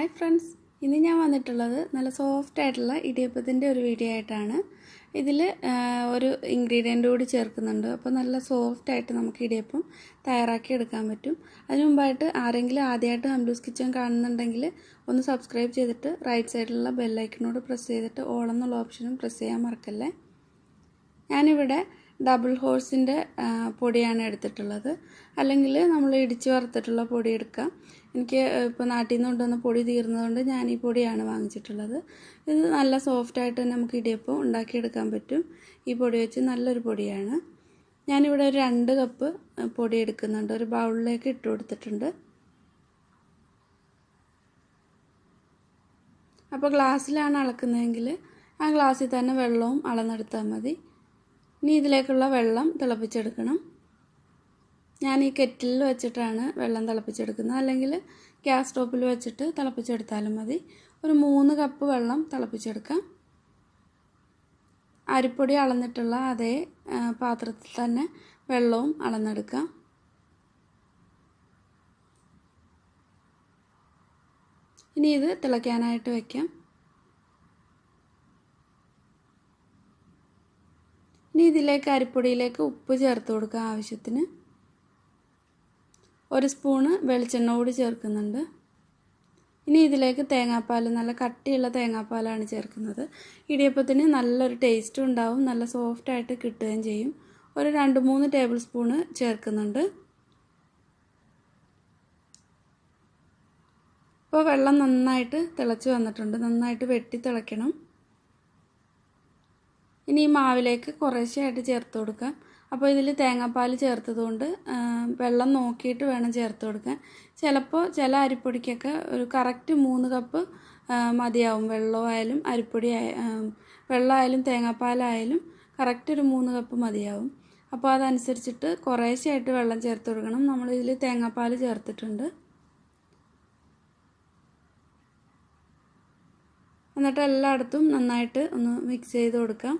Hi friends, ഇന്ന് ഞാൻ വന്നിട്ടുള്ളത് നല്ല സോഫ്റ്റ് ആയിട്ടുള്ള ഇടിയപ്പത്തിൻ്റെ ഒരു വീഡിയോ ആയിട്ടാണ്. ഇതിൽ ഒരു ഇൻഗ്രീഡിയൻ്റ് കൂടി ചേർക്കുന്നുണ്ട്. അപ്പോൾ നല്ല സോഫ്റ്റ് ആയിട്ട് നമുക്ക് ഇടിയപ്പം തയ്യാറാക്കി എടുക്കാൻ പറ്റും. അതിനു മുമ്പായിട്ട് ആരെങ്കിലും ആദ്യമായിട്ട് ഹംലൂസ് കിച്ചൺ കാണുന്നുണ്ടെങ്കിൽ ഒന്ന് സബ്സ്ക്രൈബ് ചെയ്തിട്ട് റൈറ്റ് സൈഡിലുള്ള ബെല്ലൈക്കനോട് പ്രസ് ചെയ്തിട്ട് ഓൾ എന്നുള്ള ഓപ്ഷനും പ്രസ് ചെയ്യാൻ മറക്കല്ലേ. ഞാനിവിടെ ഡബിൾ ഹോഴ്സിൻ്റെ പൊടിയാണ് എടുത്തിട്ടുള്ളത്. അല്ലെങ്കിൽ നമ്മൾ ഇടിച്ച് വറുത്തിട്ടുള്ള പൊടി എടുക്കാം. എനിക്ക് ഇപ്പോൾ നാട്ടിൽ നിന്ന് കൊണ്ടുവന്ന പൊടി തീർന്നതുകൊണ്ട് ഞാൻ ഈ പൊടിയാണ് വാങ്ങിച്ചിട്ടുള്ളത്. ഇത് നല്ല സോഫ്റ്റായിട്ട് തന്നെ നമുക്ക് ഇടിയപ്പം ഉണ്ടാക്കിയെടുക്കാൻ പറ്റും. ഈ പൊടി വെച്ച് നല്ലൊരു പൊടിയാണ്. ഞാനിവിടെ ഒരു 2 കപ്പ് പൊടി എടുക്കുന്നുണ്ട്. ഒരു ബൗളിലേക്ക് ഇട്ട് കൊടുത്തിട്ടുണ്ട്. അപ്പോൾ ഗ്ലാസ്സിലാണ് അളക്കുന്നതെങ്കിൽ ആ ഗ്ലാസ്സിൽ തന്നെ വെള്ളവും അളന്നെടുത്താൽ മതി. ഇനി ഇതിലേക്കുള്ള വെള്ളം തിളപ്പിച്ചെടുക്കണം. ഞാൻ ഈ കെറ്റിലിൽ വെച്ചിട്ടാണ് വെള്ളം തിളപ്പിച്ചെടുക്കുന്നത്. അല്ലെങ്കിൽ ഗ്യാസ് സ്റ്റോപ്പിൽ വെച്ചിട്ട് തിളപ്പിച്ചെടുത്താലും മതി. ഒരു 3 കപ്പ് വെള്ളം തിളപ്പിച്ചെടുക്കാം. അരിപ്പൊടി അളന്നിട്ടുള്ള അതേ പാത്രത്തിൽ തന്നെ വെള്ളവും അളന്നെടുക്കാം. ഇനി ഇത് തിളയ്ക്കാനായിട്ട് വയ്ക്കാം. ഇനി ഇതിലേക്ക് അരിപ്പൊടിയിലേക്ക് ഉപ്പ് ചേർത്ത് കൊടുക്കുക ആവശ്യത്തിന്. 1 സ്പൂണ് വെളിച്ചെണ്ണ കൂടി ചേർക്കുന്നുണ്ട്. ഇനി ഇതിലേക്ക് തേങ്ങാപ്പാൽ, നല്ല കട്ടിയുള്ള തേങ്ങാപ്പാലാണ് ചേർക്കുന്നത്. ഇടിയപ്പത്തിന് നല്ലൊരു ടേസ്റ്റും ഉണ്ടാവും, നല്ല സോഫ്റ്റായിട്ട് കിട്ടുകയും ചെയ്യും. ഒരു 2-3 ടേബിൾ സ്പൂണ് ചേർക്കുന്നുണ്ട്. ഇപ്പോൾ വെള്ളം നന്നായിട്ട് തിളച്ച് വന്നിട്ടുണ്ട്. നന്നായിട്ട് വെട്ടി തിളയ്ക്കണം. ഇനി ഈ മാവിലേക്ക് കുറേശ്ശെയായിട്ട് ചേർത്ത് കൊടുക്കാം. അപ്പോൾ ഇതിൽ തേങ്ങാപ്പാൽ ചേർത്തതുകൊണ്ട് വെള്ളം നോക്കിയിട്ട് വേണം ചേർത്ത് കൊടുക്കാൻ. ചിലപ്പോൾ ചില അരിപ്പൊടിക്കൊക്കെ ഒരു കറക്റ്റ് 3 കപ്പ് മതിയാവും. വെള്ളമായാലും വെള്ളമായാലും തേങ്ങാപ്പാലായാലും കറക്റ്റ് ഒരു 3 കപ്പ് മതിയാവും. അപ്പോൾ അതനുസരിച്ചിട്ട് കുറേശ്ശെയായിട്ട് വെള്ളം ചേർത്ത് കൊടുക്കണം. നമ്മളിതിൽ തേങ്ങാപ്പാൽ ചേർത്തിട്ടുണ്ട്. എന്നിട്ട് എല്ലായിടത്തും നന്നായിട്ട് ഒന്ന് മിക്സ് ചെയ്ത് കൊടുക്കാം.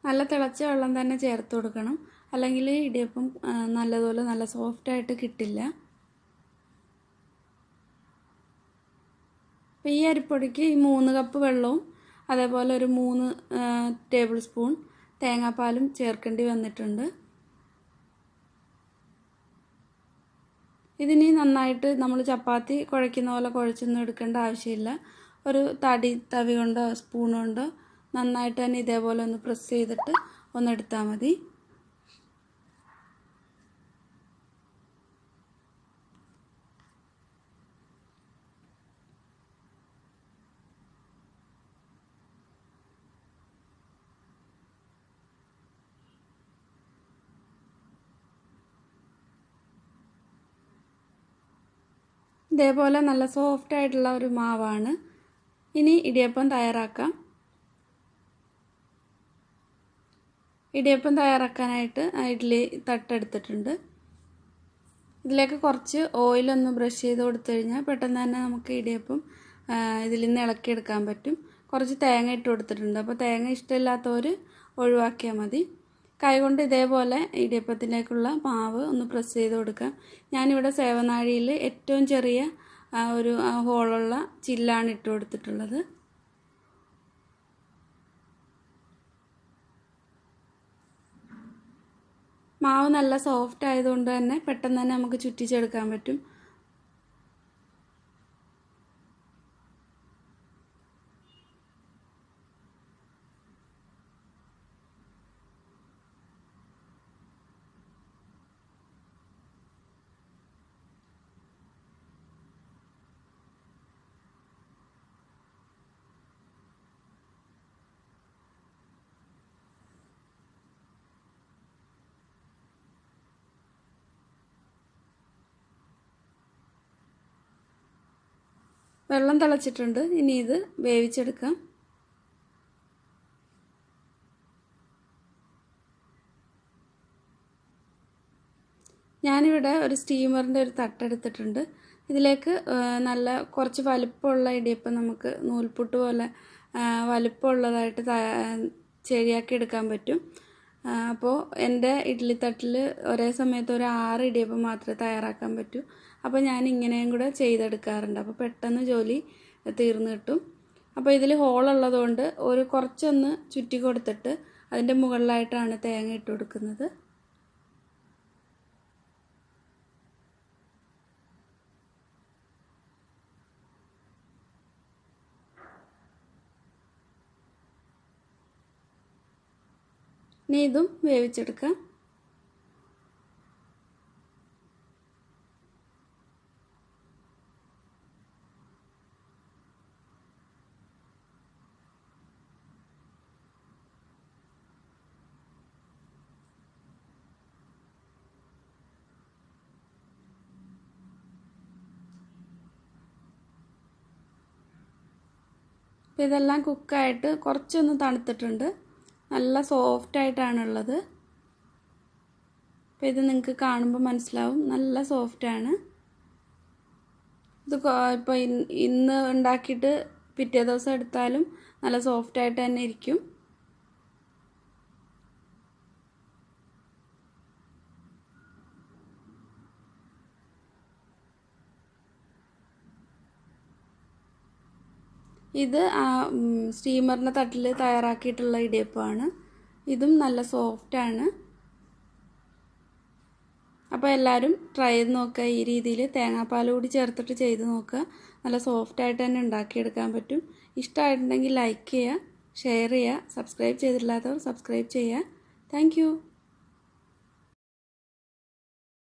നല്ല തിളച്ച വെള്ളം തന്നെ ചേർത്ത് കൊടുക്കണം. അല്ലെങ്കിൽ ഇടിയപ്പം നല്ലതുപോലെ നല്ല സോഫ്റ്റായിട്ട് കിട്ടില്ല. അപ്പോൾ ഈ അരിപ്പൊടിക്ക് ഈ 3 കപ്പ് വെള്ളവും അതേപോലെ ഒരു 3 ടേബിൾ സ്പൂൺ തേങ്ങാപ്പാലും ചേർക്കേണ്ടി വന്നിട്ടുണ്ട്. ഇതിനി നന്നായിട്ട് നമ്മൾ ചപ്പാത്തി കുഴയ്ക്കുന്ന പോലെ കുഴച്ചൊന്നും എടുക്കേണ്ട ആവശ്യമില്ല. ഒരു തവി കൊണ്ടോ സ്പൂൺ കൊണ്ടോ നന്നായിട്ട് തന്നെ ഇതേപോലെ ഒന്ന് പ്രസ് ചെയ്തിട്ട് ഒന്നെടുത്താൽ മതി. ഇതേപോലെ നല്ല സോഫ്റ്റ് ആയിട്ടുള്ള ഒരു മാവാണ്. ഇനി ഇടിയപ്പം തയ്യാറാക്കാം. ഇടിയപ്പം തയ്യാറാക്കാനായിട്ട് ഇഡ്ഡലി തട്ടെടുത്തിട്ടുണ്ട്. ഇതിലേക്ക് കുറച്ച് ഓയിലൊന്ന് ബ്രഷ് ചെയ്ത് കൊടുത്തു കഴിഞ്ഞാൽ പെട്ടെന്ന് തന്നെ നമുക്ക് ഇടിയപ്പം ഇതിൽ നിന്ന് ഇളക്കിയെടുക്കാൻ പറ്റും. കുറച്ച് തേങ്ങ ഇട്ട് കൊടുത്തിട്ടുണ്ട്. അപ്പോൾ തേങ്ങ ഇഷ്ടമില്ലാത്തവർ ഒഴിവാക്കിയാൽ മതി. കൈകൊണ്ട് ഇതേപോലെ ഇടിയപ്പത്തിലേക്കുള്ള മാവ് ഒന്ന് പ്രസ് ചെയ്ത് കൊടുക്കാം. ഞാനിവിടെ സേവനാഴിയിൽ ഏറ്റവും ചെറിയ ഒരു ഹോളുള്ള ചില്ലാണ് ഇട്ട് കൊടുത്തിട്ടുള്ളത്. മാവ് നല്ല സോഫ്റ്റ് ആയതുകൊണ്ട് തന്നെ പെട്ടെന്ന് തന്നെ നമുക്ക് ചുറ്റിച്ചെടുക്കാൻ പറ്റും. വെള്ളം തിളച്ചിട്ടുണ്ട്. ഇനി ഇത് വേവിച്ചെടുക്കാം. ഞാനിവിടെ ഒരു സ്റ്റീമറിൻ്റെ ഒരു തട്ടെടുത്തിട്ടുണ്ട്. ഇതിലേക്ക് നല്ല കുറച്ച് വലിപ്പമുള്ള ഇടിയപ്പം നമുക്ക് നൂൽപുട്ട് പോലെ വലുപ്പമുള്ളതായിട്ട് ശരിയാക്കി എടുക്കാൻ പറ്റും. അപ്പോൾ എൻ്റെ ഇഡ്ഡലിത്തട്ടിൽ ഒരേ സമയത്ത് ഒരു 6 ഇടിയപ്പം മാത്രമേ തയ്യാറാക്കാൻ പറ്റൂ. അപ്പോൾ ഞാൻ ഇങ്ങനെയും കൂടെ ചെയ്തെടുക്കാറുണ്ട്. അപ്പോൾ പെട്ടെന്ന് ജോലി തീർന്നു കിട്ടും. അപ്പോൾ ഇതിൽ ഹോളുള്ളതുകൊണ്ട് കുറച്ചൊന്ന് ചുറ്റി കൊടുത്തിട്ട് അതിൻ്റെ മുകളിലായിട്ടാണ് തേങ്ങ ഇട്ട് കൊടുക്കുന്നത്. ഇനി ഇതും വേവിച്ചെടുക്കാം. ഇതെല്ലാം കുക്കായിട്ട് കുറച്ചൊന്ന് തണുത്തിട്ടുണ്ട്. നല്ല സോഫ്റ്റായിട്ടാണുള്ളത്. അപ്പോൾ ഇത് നിങ്ങൾക്ക് കാണുമ്പോൾ മനസ്സിലാവും, നല്ല സോഫ്റ്റാണ്. ഇത് ഇപ്പോൾ ഇന്ന് ഉണ്ടാക്കിയിട്ട് പിറ്റേ ദിവസം എടുത്താലും നല്ല സോഫ്റ്റായിട്ട് തന്നെ ഇരിക്കും. ഇത് സ്റ്റീമറിൻ്റെ തട്ടിൽ തയ്യാറാക്കിയിട്ടുള്ള ഇടിയപ്പമാണ്. ഇതും നല്ല സോഫ്റ്റാണ്. അപ്പോൾ എല്ലാവരും ട്രൈ ചെയ്ത് നോക്കുക. ഈ രീതിയിൽ തേങ്ങാപ്പാൽ കൂടി ചേർത്തിട്ട് ചെയ്ത് നോക്കുക. നല്ല സോഫ്റ്റായിട്ട് തന്നെ ഉണ്ടാക്കിയെടുക്കാൻ പറ്റും. ഇഷ്ടമായിട്ടുണ്ടെങ്കിൽ ലൈക്ക് ചെയ്യുക, ഷെയർ ചെയ്യുക, സബ്സ്ക്രൈബ് ചെയ്തിട്ടില്ലാത്തവർ സബ്സ്ക്രൈബ് ചെയ്യുക. താങ്ക്